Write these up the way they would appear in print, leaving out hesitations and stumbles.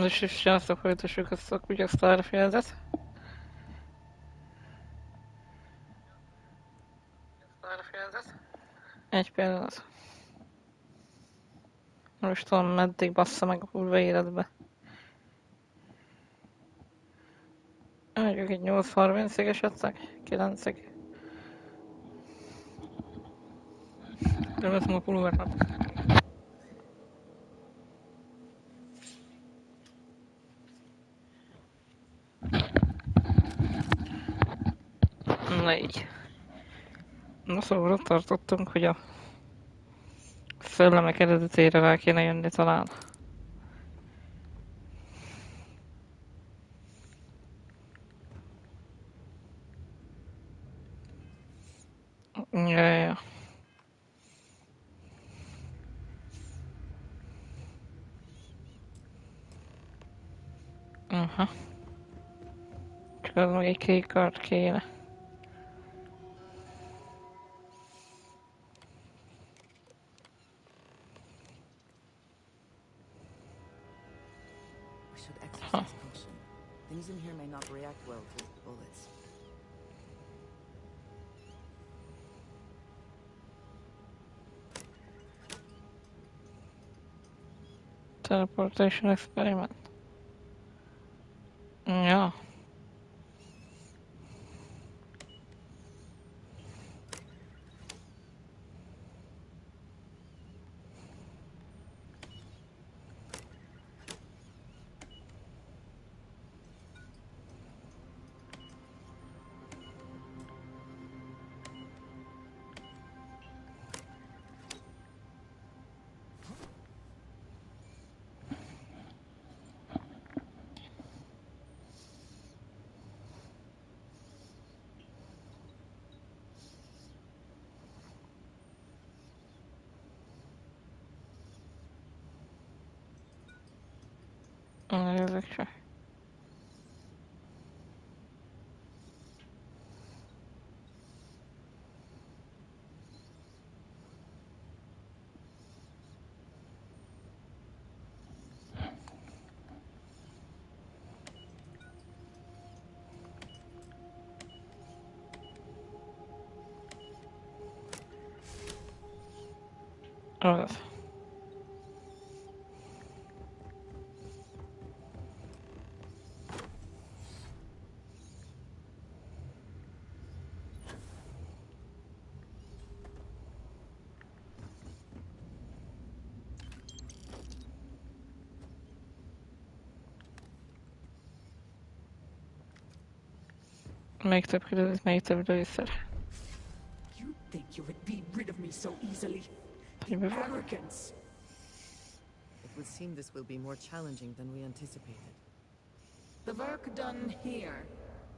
És często folytassuk ezt a kutya Starfieldet. Egy pillanat. Most tudom, meddig bassza meg a kurva életbe. Mondjuk egy 8:30-ig esetleg? 9-ig? Örültem a pulvernak. Na így. Na szóval ott tartottunk, hogy a szellemek eredetére rá kéne jönni talán. Ja. Aha. Csak az meg egy kék kard kéne. Things in here may not react well to bullets. Teleportation experiment. Ja. Ezek se. Az. Még több kérdezés, még több lőszer. You think you would be rid of me so easily? The arrogance! It would seem this will be more challenging than we anticipated. The work done here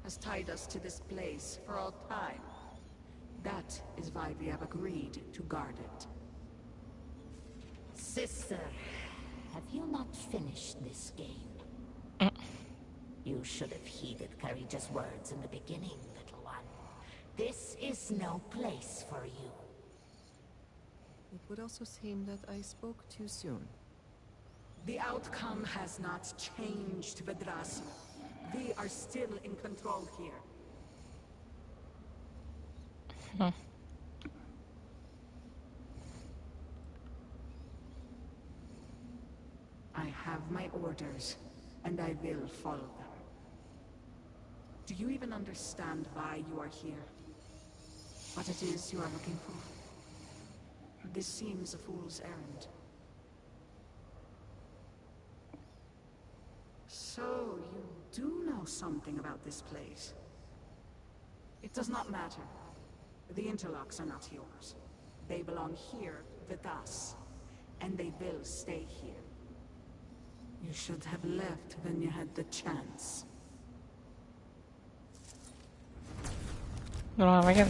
has tied us to this place for all time. That is why we have agreed to guard it. Sister, have you not finished this game? You should have heeded Courageous words in the beginning, little one. This is no place for you. It would also seem that I spoke too soon. The outcome has not changed, Vedrasi. We are still in control here. I have my orders, and I will follow them. Do you even understand why you are here? What it is you are looking for? This seems a fool's errand. So, you do know something about this place. It does not matter. The interlocks are not yours. They belong here with us, and they will stay here. You should have left when you had the chance. No, megint.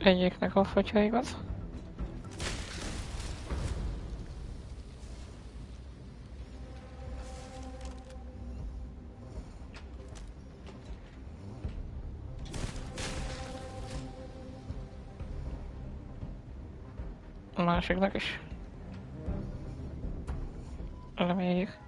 Egyiknek off, hogyha igaz. A másiknak is. Reméljük.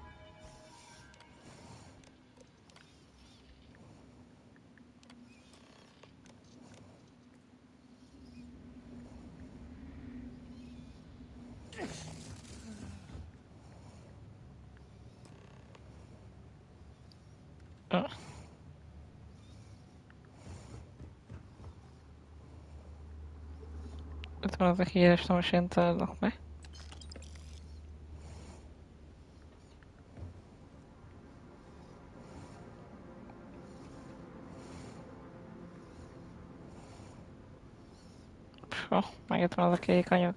Itt van az a híres, nem is én találok meg. Meg itt van az a kék anyag.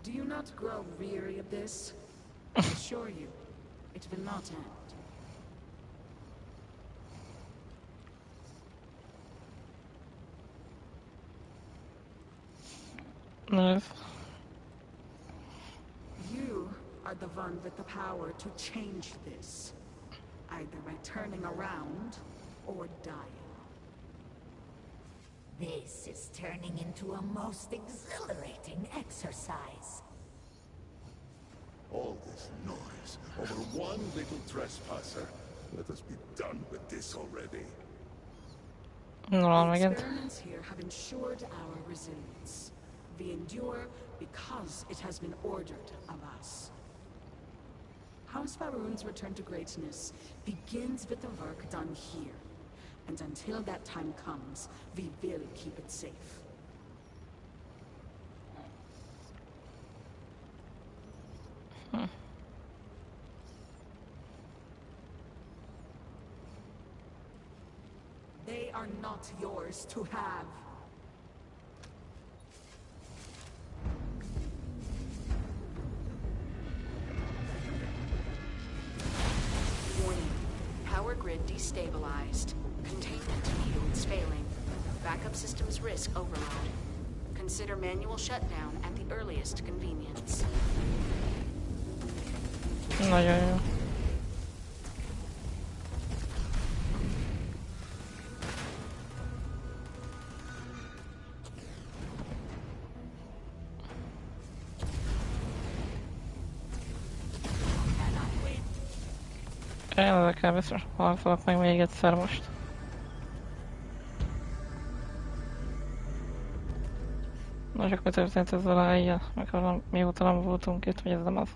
Do you not grow weary of this? I assure you, it will not end. No. You are the one with the power to change this, either by turning around or dying. This is turning into a most exhilarating exercise. All this noise over one little trespasser. Let us be done with this already. No, The megint. experiments here have ensured our resilience. We endure because it has been ordered of us. House Faroon's return to greatness begins with the work done here. And until that time comes, we will keep it safe. They are not yours to have. Warning. Power grid destabilized. Containment fields failing. Backup systems risk overload. Consider manual shutdown at the earliest convenience. Nagyon jó. Ezekkel biztos harcolok meg még egyszer most. Na csak mi történt ezzel a helyen, meg mióta nem voltunk itt, vagy ez nem az.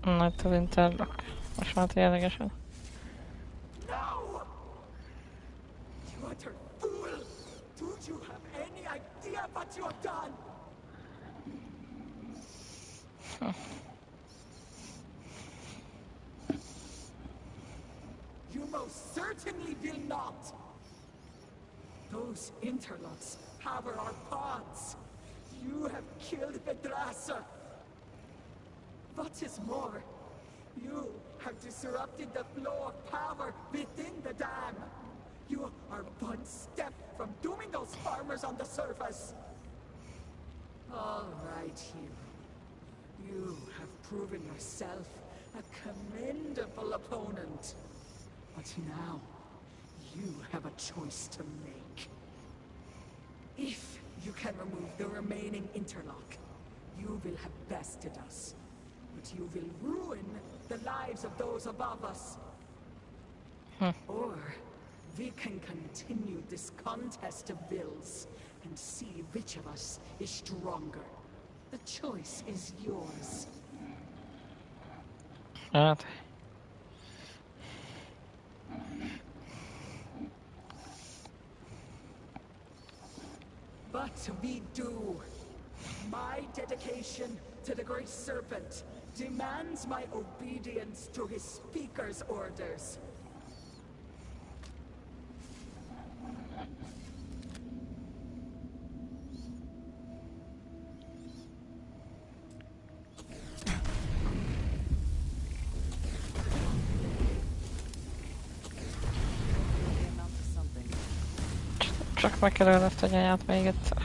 Na itt az interlock. Most már ténylegesen. No! You utter fool! Don't you have any idea what you have done? You most certainly will not! Those interlocks power our pods. You have killed Vedrasa. What is more, you have disrupted the flow of power within the dam. You are one step from dooming those farmers on the surface. All right, hero. You have proven yourself a commendable opponent. But now, you have a choice to make. If you can remove the remaining interlock, you will have bested us. But you will ruin the lives of those above us. Or we can continue this contest of wills and see which of us is stronger. The choice is yours. Hát, But we do. My dedication to the Great Serpent demands my obedience to his speaker's orders. csak meg kell ölni ezt a nyáját még egyszer.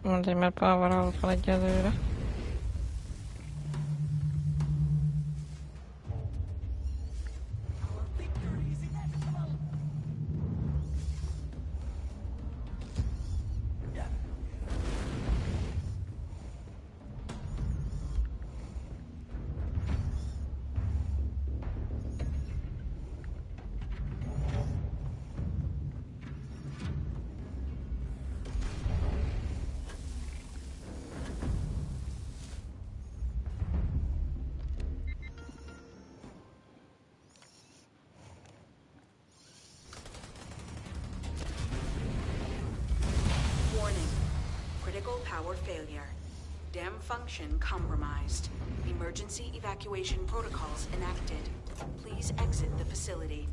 Mindegy, mert power alatt van egyelőre. Power failure. Dam function compromised. Emergency evacuation protocols enacted. Please exit the facility.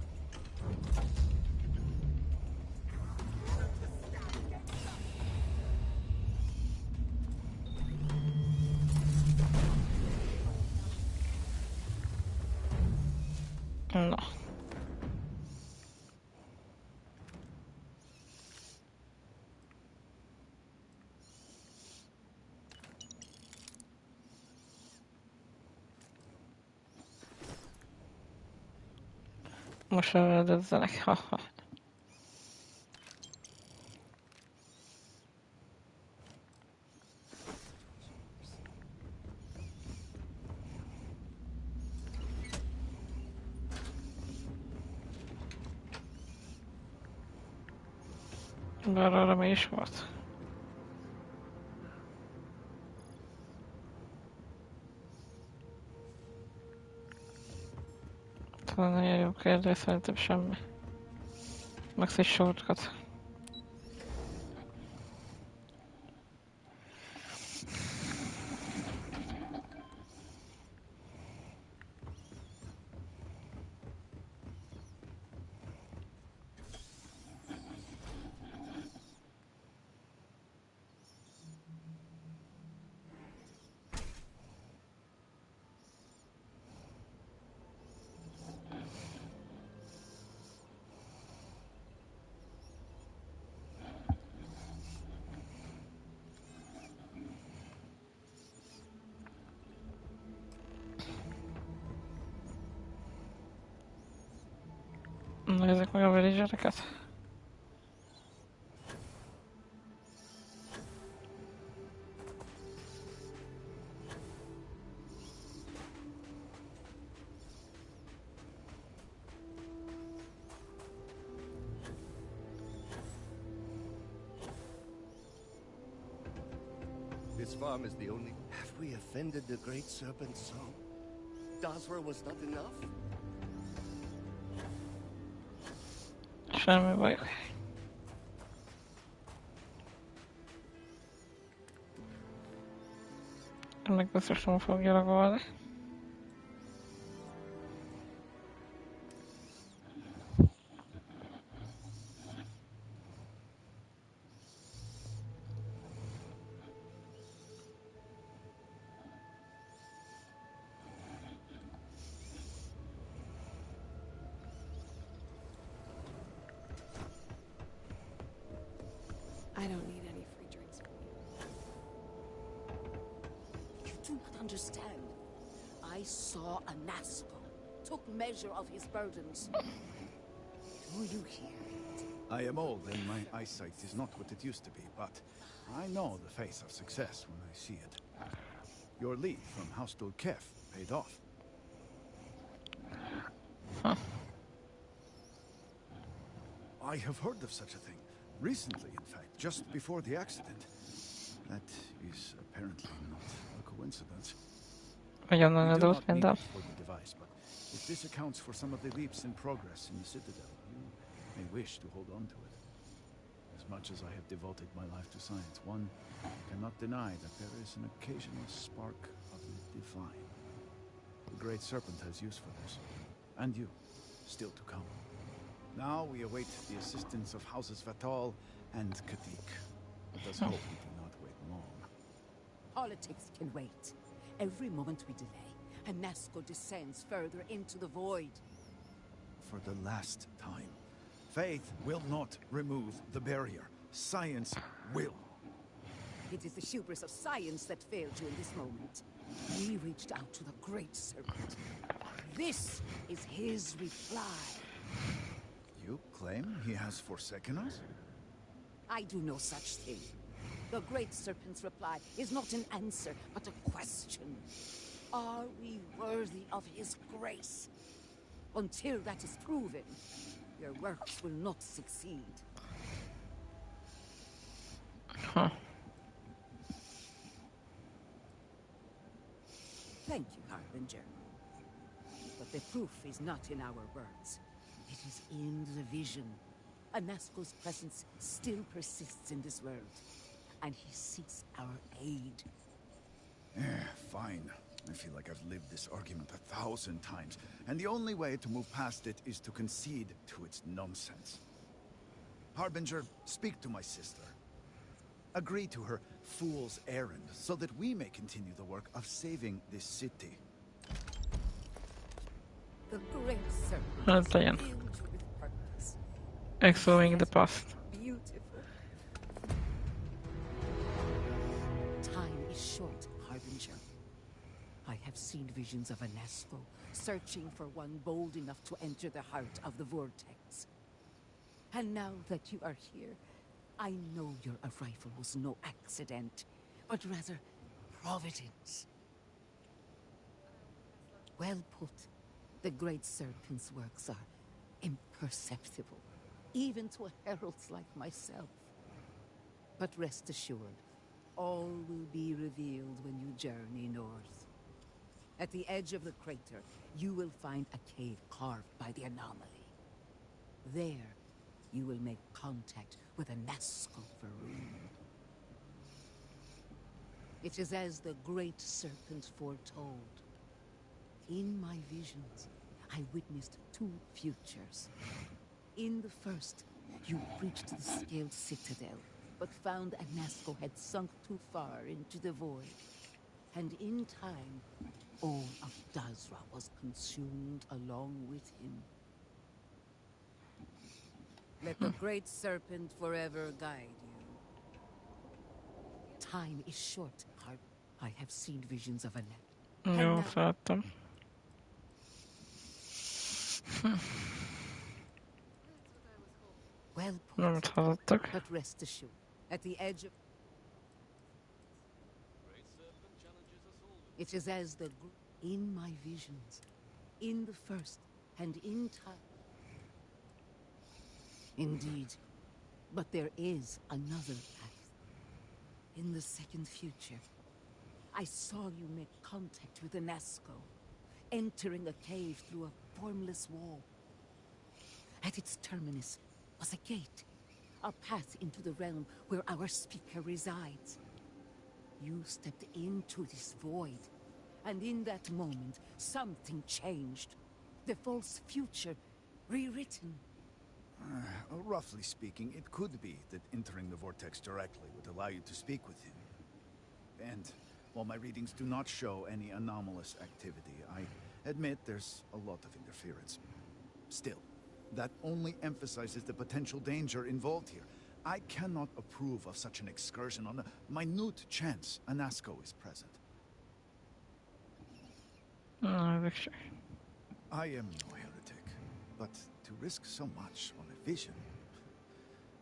Na. Most öldözzenek, haha. Bár arra mi is volt. Talán nagyon jó kérdés, szerintem semmi. Max egy shortcut. Nézzük meg a villagereket. This farm is the only... Have we offended the Great Serpent so? Dosra was not enough? Semmi bajuk. Ennek biztos nem fogja ragolni. I don't need any free drinks from you. You do not understand. I saw a Naspel, took measure of his burdens. Do you hear it? I am old and my eyesight is not what it used to be, but I know the face of success when I see it. Your lead from House to Kef paid off. I have heard of such a thing. Recently, in fact, just before the accident. That is apparently not a coincidence. We Nagyon do nagyon not adott need minden. it for the device, but if this accounts for some of the leaps in progress in the Citadel, you may wish to hold on to it. As much as I have devoted my life to science, one cannot deny that there is an occasional spark of the divine. The Great Serpent has use for this, and you, still to come. Now we await the assistance of Houses Vatal and Katik. Let us hope we do not wait long. Politics can wait. Every moment we delay, Anasco descends further into the void. For the last time, faith will not remove the barrier. Science will. It is the hubris of science that failed you in this moment. We reached out to the Great Serpent. This is his reply. You claim he has forsaken us? I do no such thing. The Great Serpent's reply is not an answer, but a question. Are we worthy of his grace? Until that is proven, your works will not succeed. Huh. Thank you, Harbinger. But the proof is not in our words. It is in the vision. Anasco's presence still persists in this world, and he seeks our aid. Fine. I feel like I've lived this argument 1,000 times, and the only way to move past it is to concede to its nonsense. Harbinger, speak to my sister. Agree to her fool's errand, so that we may continue the work of saving this city. The Great Serpent Hát legyen. filled you with purpose. Exhuing the past. Beautiful. Time is short, Harbinger. I have seen visions of Anasco, searching for one bold enough to enter the heart of the vortex. And now that you are here, I know your arrival was no accident, but rather providence. Well put. The Great Serpent's works are imperceptible, even to heralds like myself. But rest assured, all will be revealed when you journey north. At the edge of the crater, you will find a cave carved by the anomaly. There, you will make contact with a Nazca Varun. It is as the Great Serpent foretold. In my visions, I witnessed two futures. In the first, you breached the scaled citadel, but found Anasco had sunk too far into the void. And in time, all of Dazra was consumed along with him. Let the Great Serpent forever guide you. Time is short, Harp. I have seen visions of Annette. Jó, feladtam. Well Nem put, hallottak. but rest assured, at the edge of... It is as the... In my visions, in the first, and in time. Indeed, but there is another path. In the second future, I saw you make contact with Anasco, entering a cave through a formless wall. At its terminus was a gate, a path into the realm where our speaker resides. You stepped into this void, and in that moment, something changed. The false future, rewritten. Roughly speaking, it could be that entering the vortex directly would allow you to speak with him. And while my readings do not show any anomalous activity, I admit there's a lot of interference. Still, that only emphasizes the potential danger involved here. I cannot approve of such an excursion on a minute chance Anasco is present. Na, ezek se. I am no heretic, but to risk so much on a vision,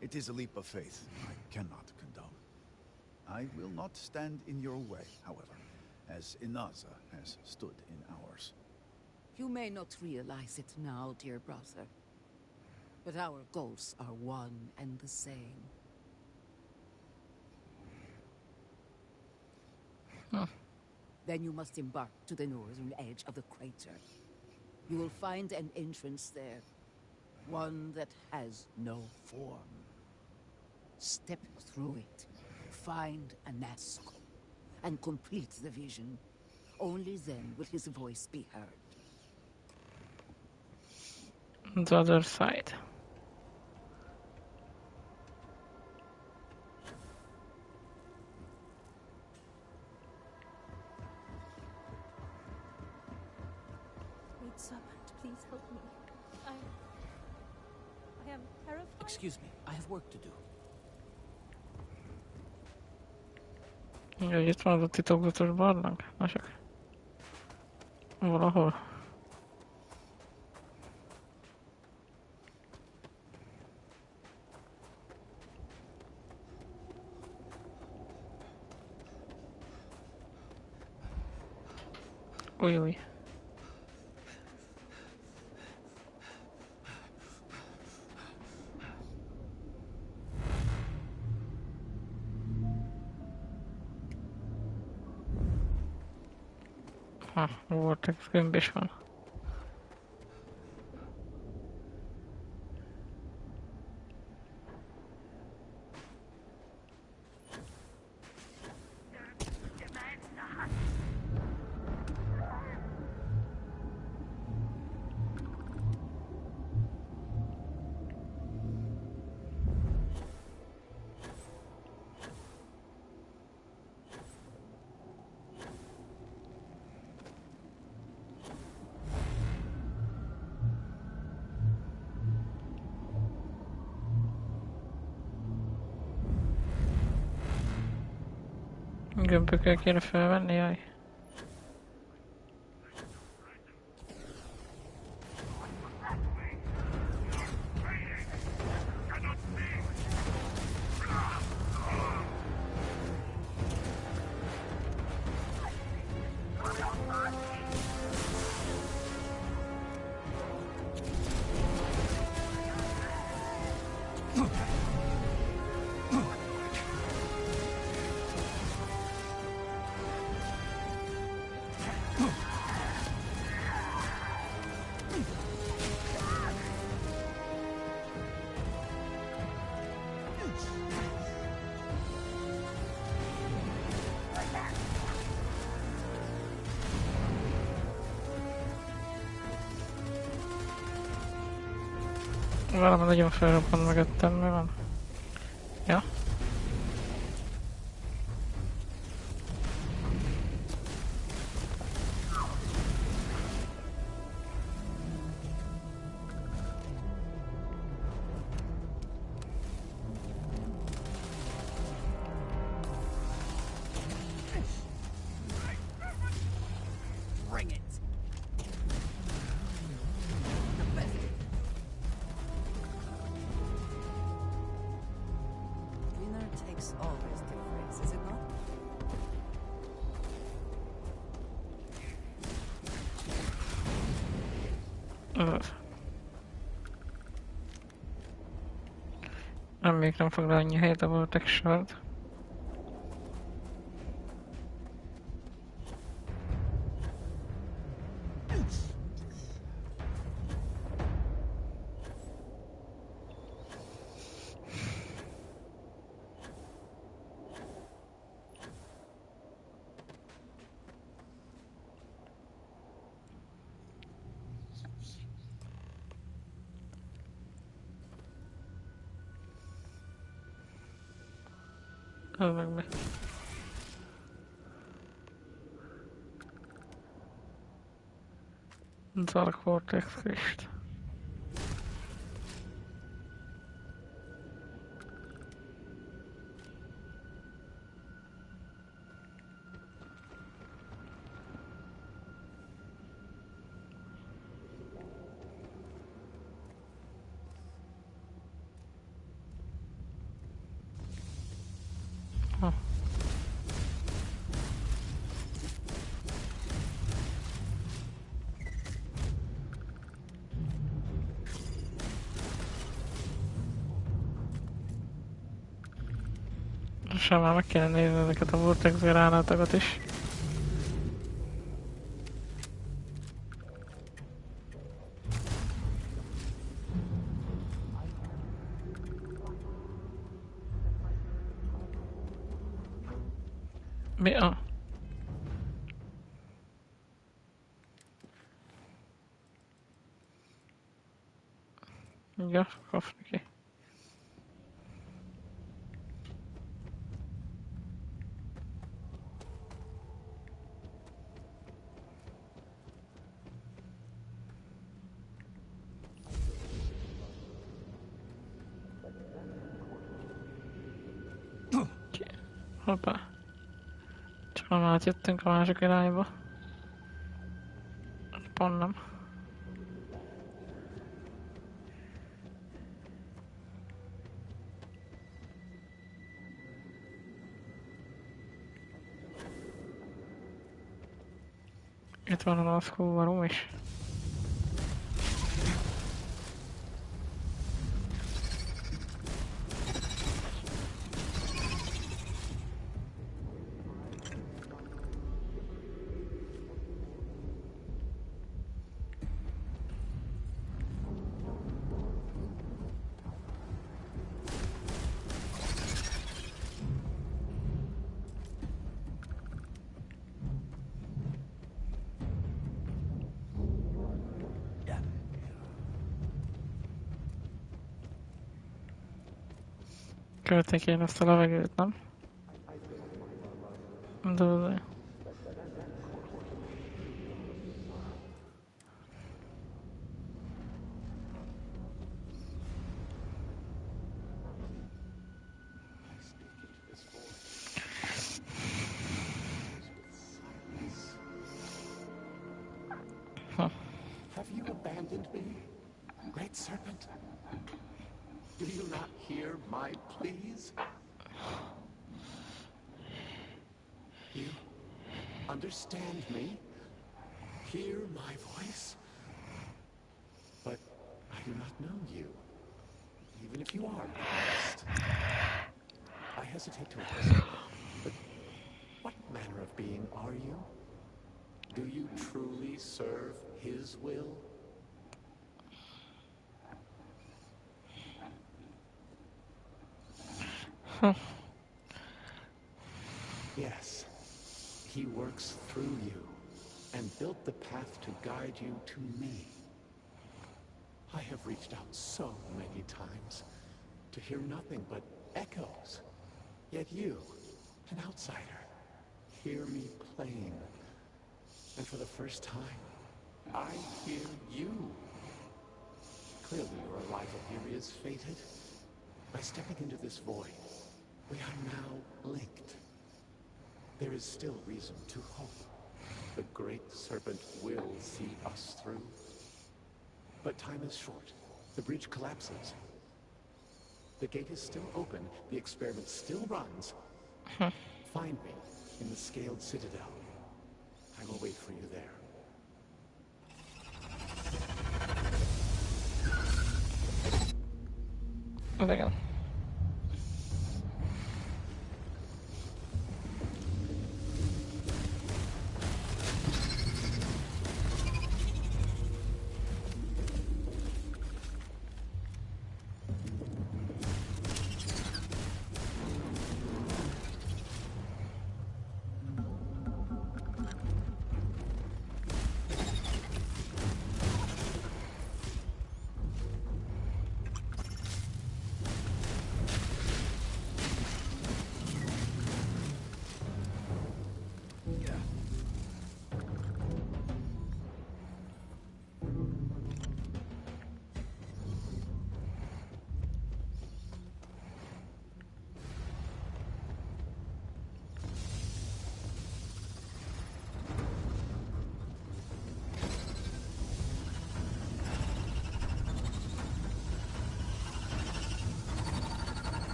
it is a leap of faith I cannot condone. I will not stand in your way, however, as Inaza has stood in ours. You may not realize it now, dear brother, But our goals are one and the same. Then you must embark to the northern edge of the crater. You will find an entrance there. One that has no form. Step through it. Find a Nazgul. And complete the vision. Only then will his voice be heard. The other side. Great Serpent, please help me. I am terrified. Excuse me, I have work to do. Ugye, itt van az a titokzatos barlang? Na csak. Valahol. Új. Vortex gömb is van. Gömbökkel kéne felvenni, jaj. Valami nagyon felrobbant mögöttem, mi van? Ja? Always difference, is it not? Még nem foglal annyi helyet a Vortex shard. Az meg mi? Dark Vortex Christ. Pontosan már meg kéne nézni ezeket a vortex gránátokat is. Mi a... Ja, kapni ki. Hoppá. Csak nem átjöttünk a másik irányba. Pont nem. Itt van a laszkóvarom is. Költék én ezt a levegőt, nem? De... Have you abandoned me, Great Serpent? Do you not hear my pleas? You understand me? Hear my voice? But I do not know you, even if you are honest. I hesitate to ask, but what manner of being are you? Do you truly serve his will? Yes, he works through you and built the path to guide you to me. I have reached out so many times to hear nothing but echoes. Yet you, an outsider, hear me plain. And for the first time, I hear you. Clearly your arrival here is fated. By stepping into this void, we are now linked. There is still reason to hope. The Great Serpent will see us through. But time is short. The breach collapses. The gate is still open. The experiment still runs. Find me in the Scaled Citadel. I will wait for you there. Igen.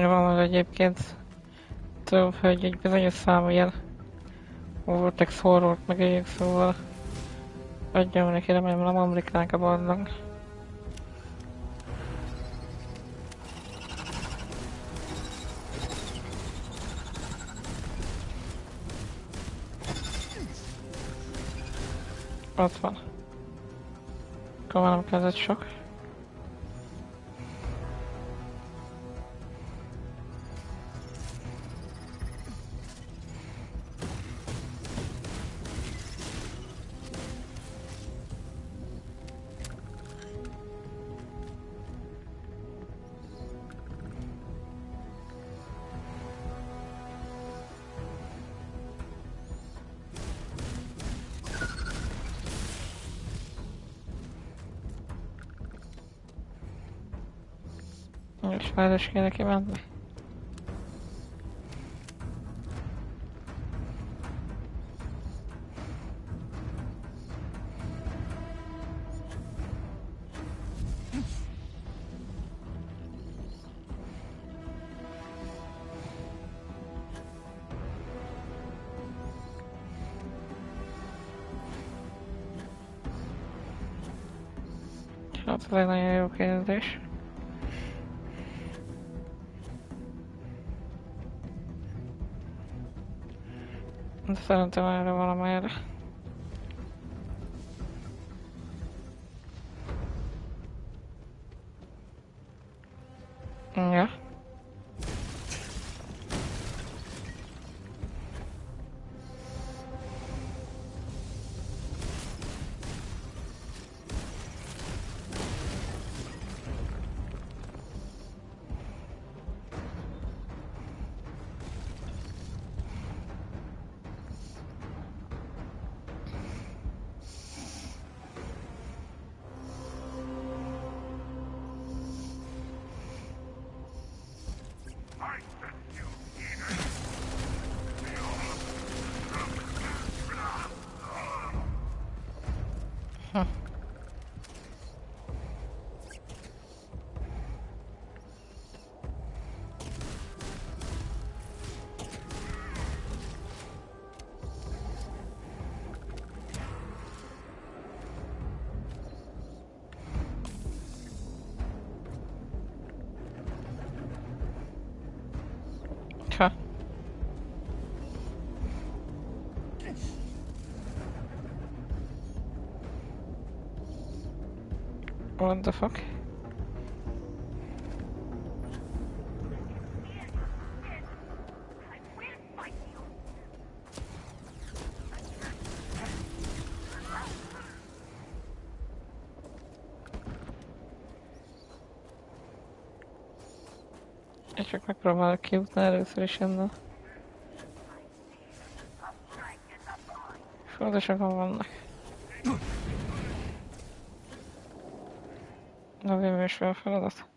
Van az egyébként több, hogy egy bizonyos számú ilyen vortex horrort megéljük, szóval adjam neki, remélem nem amerikánk a barlang. Ott van. Akkor már nem kezdett sok. És már is kéne kimenni. Hát ez egy nagyon jó kérdés. De szerintem erre valamelyre. Ja. Ha. What the fuck? Én csak megpróbálok kijutni először is innen. Fú, de sokan vannak. Azért is fel feladat.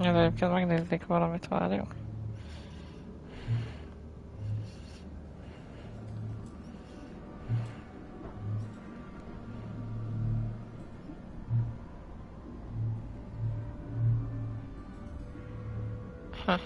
Ez egyébként megnéznék valamit, várjunk. Ha.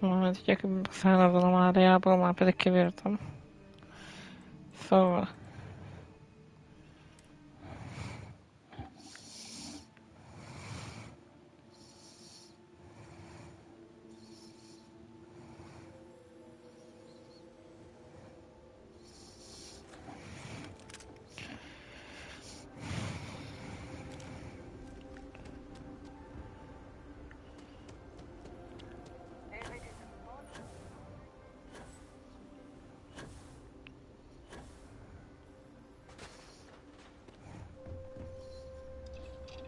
Majd ugye szállazom a Máriából, már pedig kivértem. Szóval...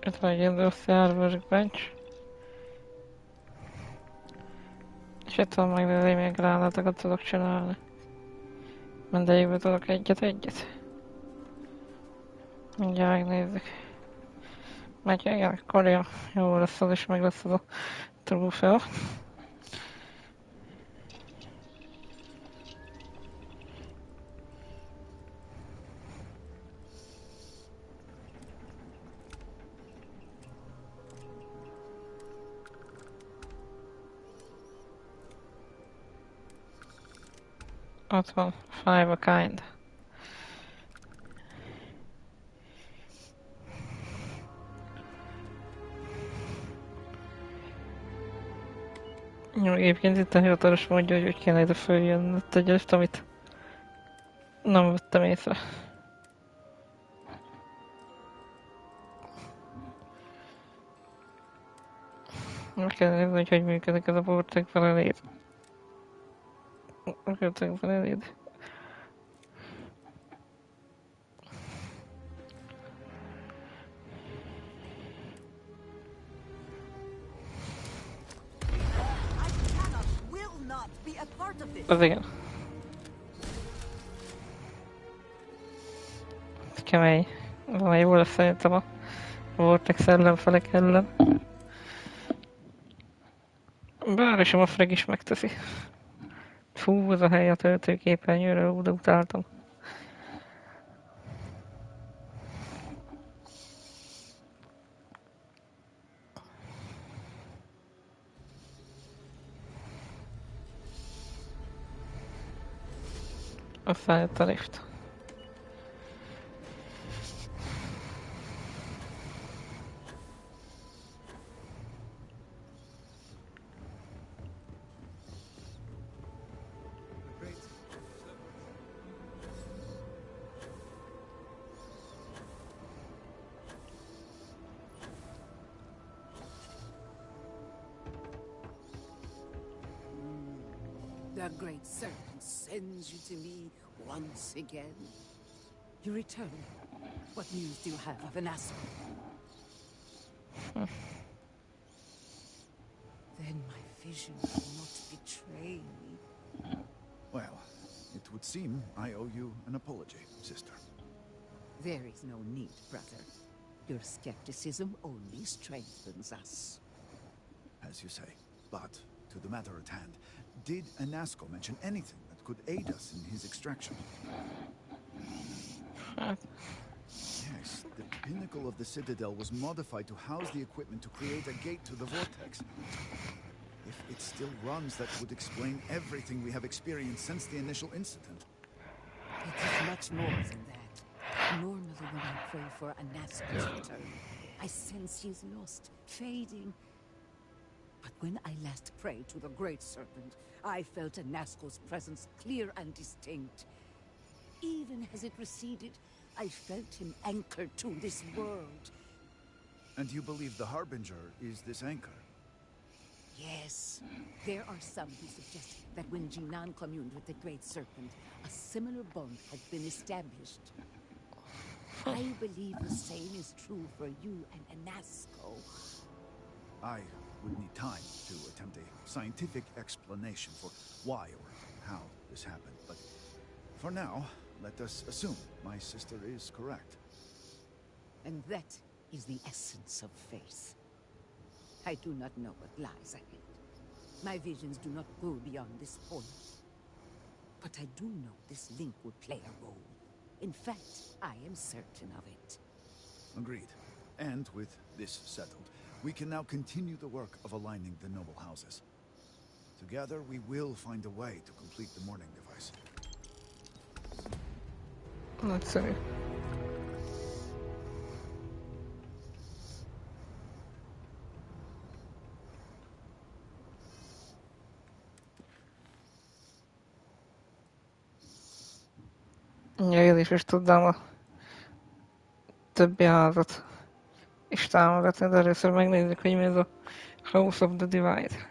Itt van egy Industrial Workbench. És itt van meg az még gránátokat tudok csinálni. Mindegyikből tudok egyet. Mindjárt megnézzük. Megy, igen, akkor jó lesz az is, meg lesz az a trófea. Ott van, five a kind. Jó, egyébként itt a hivatalos mondja, hogy úgy kéne ide följönni, ott egy ezt, amit nem vettem észre. Meg kell nézni, hogy működik ez a vortex eléd. A vortex eléd. Az igen. Kemény. Valami jó lesz szerintem a vortex ellenfelek ellen. Bár is a mafreg is megteszi. Fú, az a hely a töltőképernyőről, oda utáltam. Aztán jött a lift. The Great Serpent sends you to me once again. You return. What news do you have of an asshole? Then my vision will not betray me. Well, it would seem I owe you an apology, sister. There is no need, brother. Your skepticism only strengthens us. As you say. But, to the matter at hand, did Anasco mention anything that could aid us in his extraction? Yes, the pinnacle of the Citadel was modified to house the equipment to create a gate to the vortex. If it still runs, that would explain everything we have experienced since the initial incident. It is much more than that. Normally when I pray for Anasco's return, I sense he is lost, fading. But when I last prayed to the Great Serpent, I felt Anasco's presence clear and distinct. Even as it receded, I felt him anchored to this world. And you believe the Harbinger is this anchor? Yes. There are some who suggest that when Jinan communed with the Great Serpent, a similar bond had been established. I believe the same is true for you and Anasco. I would need time to attempt a scientific explanation for why or how this happened, but for now, let us assume my sister is correct. And that is the essence of faith. I do not know what lies ahead. My visions do not go beyond this point. But I do know this link would play a role. In fact, I am certain of it. Agreed. And with this settled, we can now continue the work of aligning the noble houses. Together, we will find a way to complete the mourning device. Nagyszerű. Ja, is tudnám a többi házat is támogatni, de először megnézzük, hogy mi ez a House of the Divide.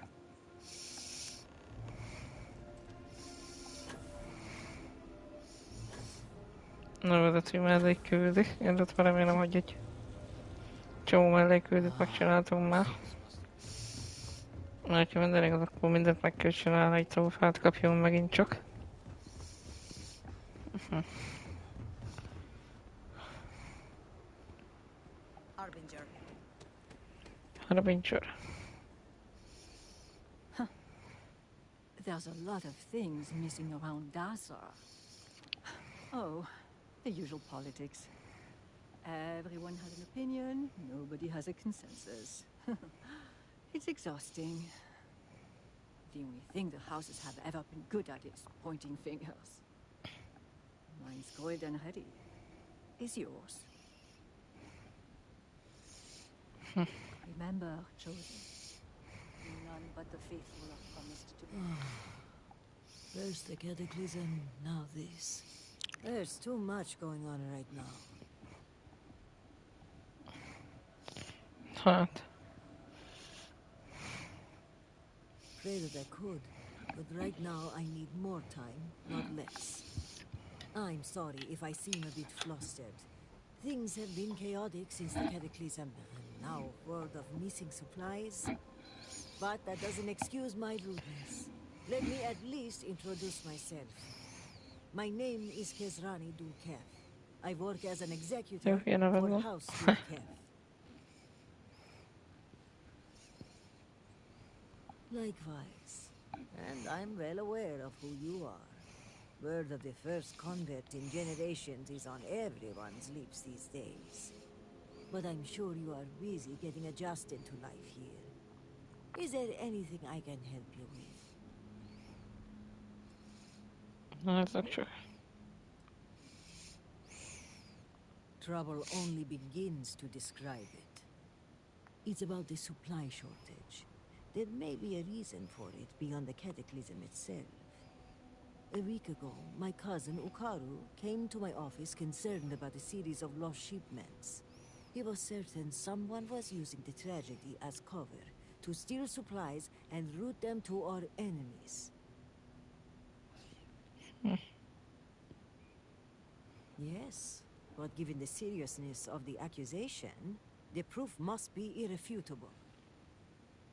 Nevezetű mellékküldi, illetve remélem, hogy egy csomó mellékküldit megcsináltunk már. Mert ha minden igaz, akkor mindent meg kell csinálni, egy trófát kapjunk megint csak. Harbinger. Harbinger. There's a lot of things missing around Dazar. Oh, the usual politics. Everyone has an opinion, nobody has a consensus. It's exhausting. The only thing the houses have ever been good at is pointing fingers. Mine's cold and heady. Is yours? Remember, chosen. None but the faithful are promised to be. First the cataclysm, now this. There's too much going on right now. Hát. Pray that I could, but right now I need more time, not less. I'm sorry if I seem a bit flustered. Things have been chaotic since the cataclysm, and now word of missing supplies. But that doesn't excuse my rudeness. Let me at least introduce myself. My name is Kezrani Dulkev. I work as an executor for House Dulkev. Likewise. And I'm well aware of who you are. Word of the first convert in generations is on everyone's lips these days. But I'm sure you are busy getting adjusted to life here. Is there anything I can help you with? No, that's not true. Trouble only begins to describe it. It's about the supply shortage. There may be a reason for it beyond the cataclysm itself. A week ago, my cousin Ukaru came to my office concerned about a series of lost shipments. He was certain someone was using the tragedy as cover to steal supplies and route them to our enemies. Yes, but given the seriousness of the accusation, the proof must be irrefutable.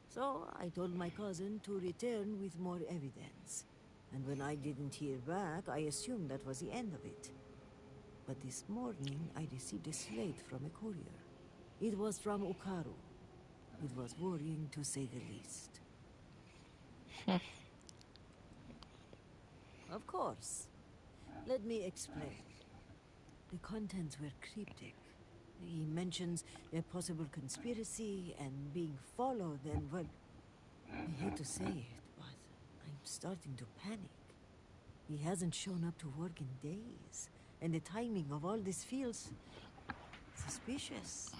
So I told my cousin to return with more evidence. And when I didn't hear back, I assumed that was the end of it. But this morning, I received a slate from a courier. It was from Ukaru. It was worrying, to say the least. Of course. Let me explain. The contents were cryptic. He mentions a possible conspiracy and being followed and, well, I hate to say it, but I'm starting to panic. He hasn't shown up to work in days, and the timing of all this feels suspicious.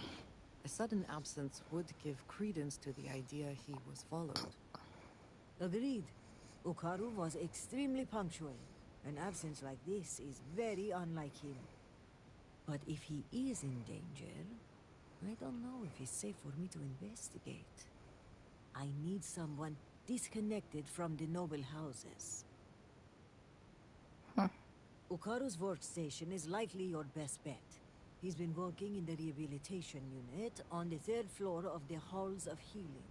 A sudden absence would give credence to the idea he was followed. Agreed. Ukaru was extremely punctual. An absence like this is very unlike him. But if he is in danger, I don't know if it's safe for me to investigate. I need someone disconnected from the noble houses. Ukaru's workstation is likely your best bet. He's been working in the rehabilitation unit on the 3rd floor of the Halls of Healing.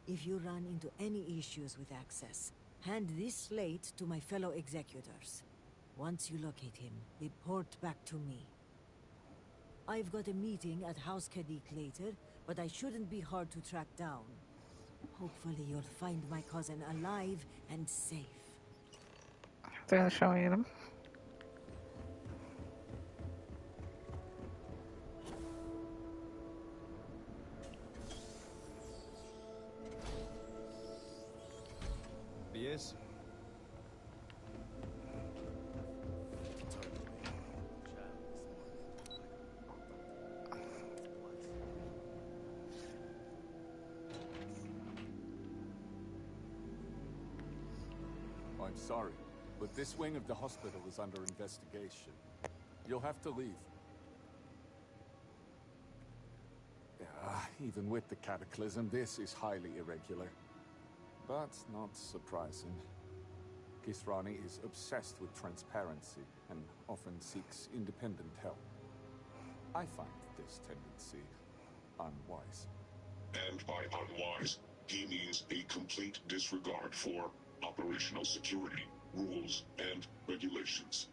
If you run into any issues with access, hand this slate to my fellow executors. Once you locate him, report back to me. I've got a meeting at House Kadik later, but I shouldn't be hard to track down. Hopefully you'll find my cousin alive and safe. Then showing them. this? I'm sorry, but this wing of the hospital is under investigation. You'll have to leave. Even with the cataclysm, this is highly irregular. But not surprising. Kisrani is obsessed with transparency and often seeks independent help. I find this tendency unwise. And by unwise, he means a complete disregard for operational security, rules, and regulations.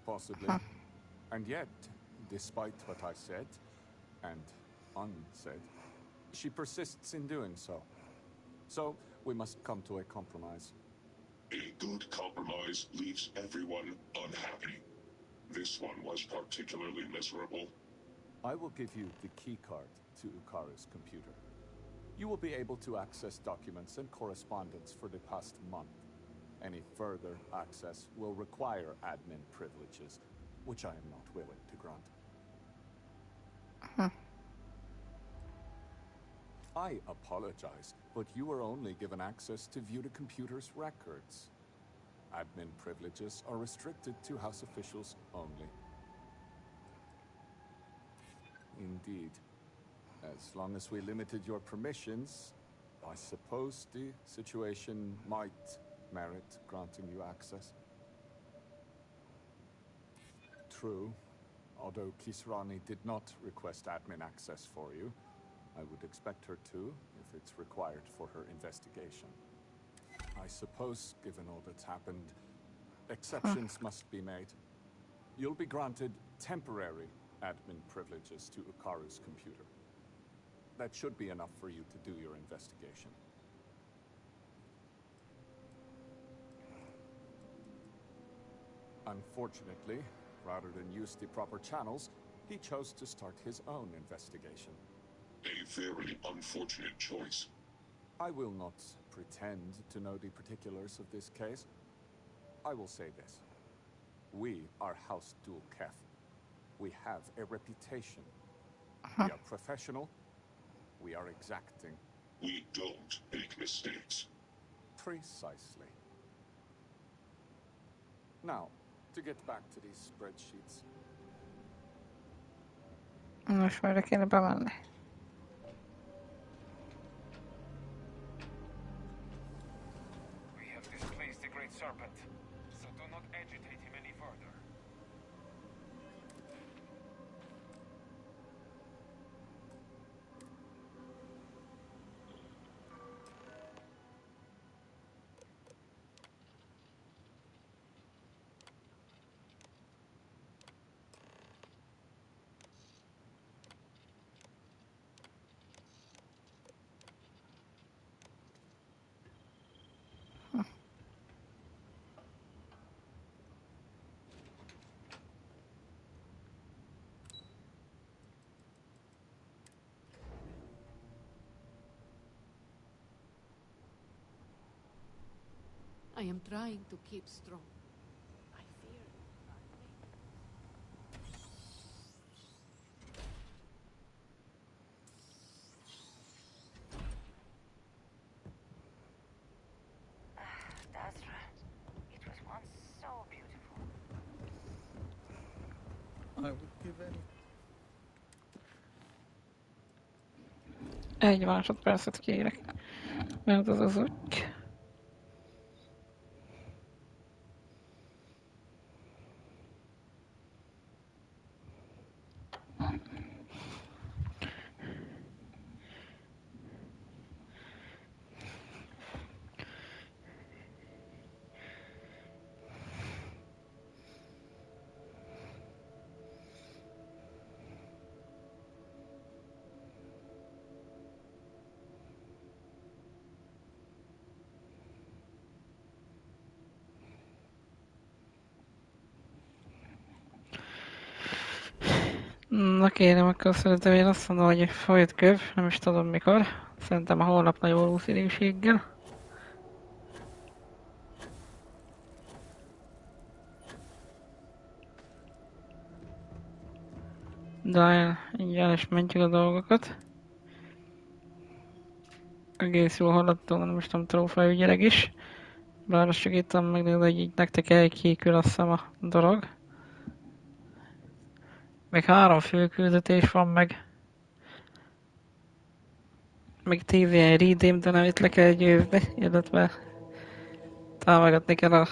Possibly. And yet, despite what I said, and unsaid, she persists in doing so. So, we must come to a compromise. A good compromise leaves everyone unhappy. This one was particularly miserable. I will give you the keycard to Ukara's computer. You will be able to access documents and correspondence for the past month. Any further access will require admin privileges, which I am not willing to grant. I apologize, but you were only given access to view the computer's records. Admin privileges are restricted to House officials only. Indeed. As long as we limited your permissions, I suppose the situation might merit granting you access. True. Although Kisrani did not request admin access for you, I would expect her to, if it's required for her investigation. I suppose, given all that's happened, exceptions must be made. You'll be granted temporary admin privileges to Ukara's computer. That should be enough for you to do your investigation. Unfortunately, rather than use the proper channels, he chose to start his own investigation. A very unfortunate choice. I will not pretend to know the particulars of this case. I will say this. We are House Dul Kef. We have a reputation. We are professional. We are exacting. We don't make mistakes. Precisely. Now, to get back to these spreadsheets. Most már kéne bemenni. We have displaced the Great Serpent, so do not agitate him any further. I am trying to keep strong. I fear. Dasra, it was once so beautiful. I would give any. Egy másodpercet kérek, mert az az úgy. Na kérem, akkor szerintem én azt mondom, hogy folyt köv, nem is tudom mikor. Szerintem a holnap nagy valószínűséggel. De igen, és mentjük a dolgokat. Egész jól haladtunk, nem is tudom, trófeaügyileg is. Bár azt segítem meg, de így nektek elkékül azt hiszem a dolog. Még 3 főküldetés van meg. Még 10 ilyen redeem, de nem itt le kell győzni, illetve támogatni kell a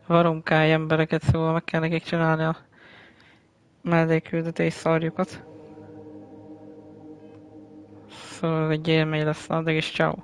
varunkáj embereket, szóval meg kell nekik csinálni a mellékküldetés szarjukat. Szóval ez egy élmény lesz, addig is ciao.